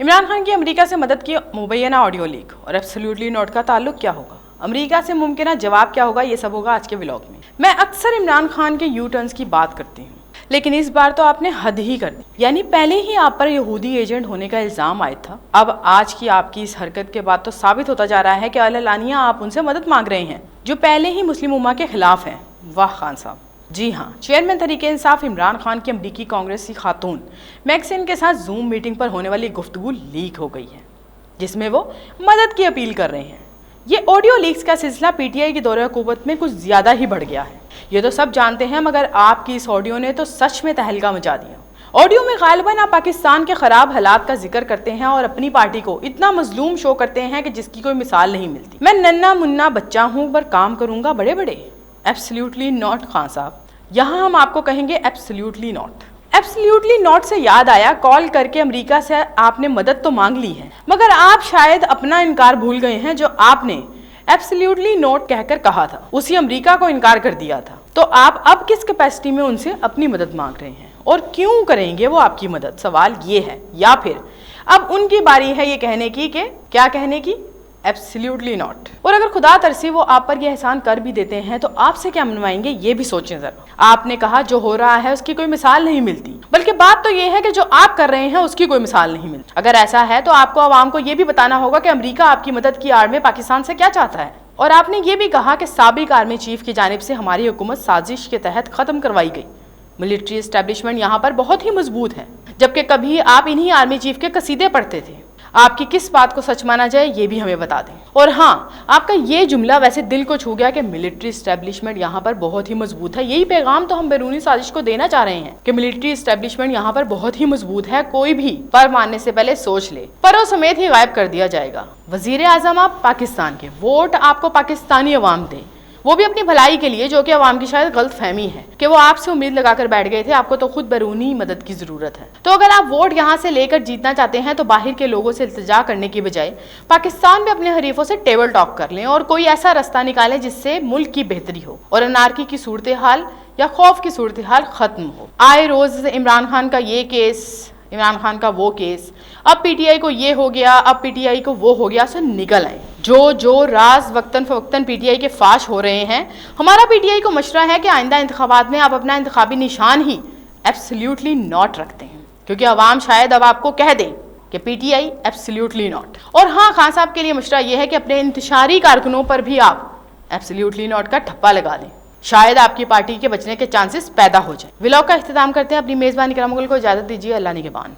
इमरान खान की अमेरिका से मदद की मुबैना ऑडियो लीक और एब्सोल्युटली नॉट का ताल्लुक क्या होगा, अमेरिका से मुमकिन जवाब क्या होगा, ये सब होगा आज के व्लॉग में। मैं अक्सर इमरान खान के यू टर्न्स की बात करती हूँ, लेकिन इस बार तो आपने हद ही कर दी। यानी पहले ही आप पर यहूदी एजेंट होने का इल्जाम आया था, अब आज की आपकी इस हरकत के बाद तो साबित होता जा रहा है कि अल्लानिया आप उनसे मदद मांग रहे हैं जो पहले ही मुस्लिम उम्मा के खिलाफ हैं। वाह खान साहब। जी हाँ, चेयरमैन तहरीक इंसाफ इमरान खान की अमरीकी कांग्रेस की खातून मैक्सिन के साथ जूम मीटिंग पर होने वाली गुफ्तगू लीक हो गई है, जिसमें वो मदद की अपील कर रहे हैं। ये ऑडियो लीक्स का सिलसिला पीटीआई की दौरे हुकूमत में कुछ ज़्यादा ही बढ़ गया है, ये तो सब जानते हैं, मगर आपकी इस ऑडियो ने तो सच में तहलका मचा दिया। ऑडियो में गालिबन आप पाकिस्तान के ख़राब हालात का जिक्र करते हैं और अपनी पार्टी को इतना मजलूम शो करते हैं कि जिसकी कोई मिसाल नहीं मिलती। मैं नन्ना मुन्ना बच्चा हूँ पर काम करूँगा बड़े बड़े। एब्सोल्युटली नॉट खान साहब, यहाँ हम आपको कहेंगे एब्सोल्युटली नॉट। एब्सोल्युटली नॉट से याद आया, कॉल करके अमेरिका से आपने मदद तो मांग ली है, मगर आप शायद अपना इनकार भूल गए हैं जो आपने एब्सोल्युटली नॉट कहकर कहा था, उसी अमेरिका को इनकार कर दिया था। तो आप अब किस कैपेसिटी में उनसे अपनी मदद मांग रहे हैं और क्यों करेंगे वो आपकी मदद, सवाल ये है। या फिर अब उनकी बारी है ये कहने की कि क्या कहने की, एब्सोल्युटली नॉट। और अगर खुदा तरसी वो आप पर ये एहसान कर भी देते हैं तो आपसे क्या मनवाएंगे, ये भी सोचें जरा। आपने कहा जो हो रहा है उसकी कोई मिसाल नहीं मिलती, बल्कि बात तो ये है कि जो आप कर रहे हैं उसकी कोई मिसाल नहीं मिलती। अगर ऐसा है तो आपको आवाम को ये भी बताना होगा कि अमेरिका आपकी मदद की आड़ में पाकिस्तान से क्या चाहता है। और आपने ये भी कहा कि साबिक आर्मी चीफ की जानिब से हमारी हुकूमत साजिश के तहत ख़त्म करवाई गई, मिलिट्री एस्टेब्लिशमेंट यहाँ पर बहुत ही मजबूत है, जबकि कभी आप इन्हीं आर्मी चीफ के कसीदे पढ़ते थे। आपकी किस बात को सच माना जाए ये भी हमें बता दें। और हाँ, आपका ये जुमला वैसे दिल को छू गया कि मिलिट्री एस्टेब्लिशमेंट यहाँ पर बहुत ही मजबूत है। यही पैगाम तो हम बैरूनी साजिश को देना चाह रहे हैं कि मिलिट्री एस्टेब्लिशमेंट यहाँ पर बहुत ही मजबूत है, कोई भी पर मानने से पहले सोच ले, परों समेत ही गायब कर दिया जाएगा। वजीर आजम आप पाकिस्तान के, वोट आपको पाकिस्तानी अवाम दे, वो भी अपनी भलाई के लिए, जो कि अवाम की शायद गलत फहमी है कि वो आपसे उम्मीद लगाकर बैठ गए थे। आपको तो खुद बैरूनी मदद की जरूरत है। तो अगर आप वोट यहाँ से लेकर जीतना चाहते हैं तो बाहर के लोगों से इल्तिजा करने की बजाय पाकिस्तान में अपने हरीफों से टेबल टॉक कर लें और कोई ऐसा रास्ता निकालें जिससे मुल्क की बेहतरी हो और अनारकी की सूरत हाल या खौफ की सूरत हाल खत्म हो। आए रोज इमरान खान का ये केस, इमरान खान का वो केस, अब पीटीआई को ये हो गया, अब पीटीआई को वो हो गया, से निकल आए। जो राज वक्तन फवक्तन पीटीआई के फाश हो रहे हैं, हमारा पीटीआई को मशवरा है कि आइंदा इंतखाबात में आप अपना इंतखाबी निशान ही एब्सोल्युटली नॉट रखते हैं, क्योंकि अवाम शायद अब आपको कह दे कि पीटीआई एब्सोल्युटली नॉट। और हाँ, खान साहब के लिए मशवरा यह है कि अपने इंतशारी कारकुनों पर भी आप एब्सोल्युटली नॉट का ठप्पा लगा दें, शायद आपकी पार्टी के बचने के चांसेस पैदा हो जाए। व्लॉग का इख्तिताम करते हैं, अपनी मेज़बान इकराम मुगल को इजाज़त दीजिए। अल्लाह निगहबान।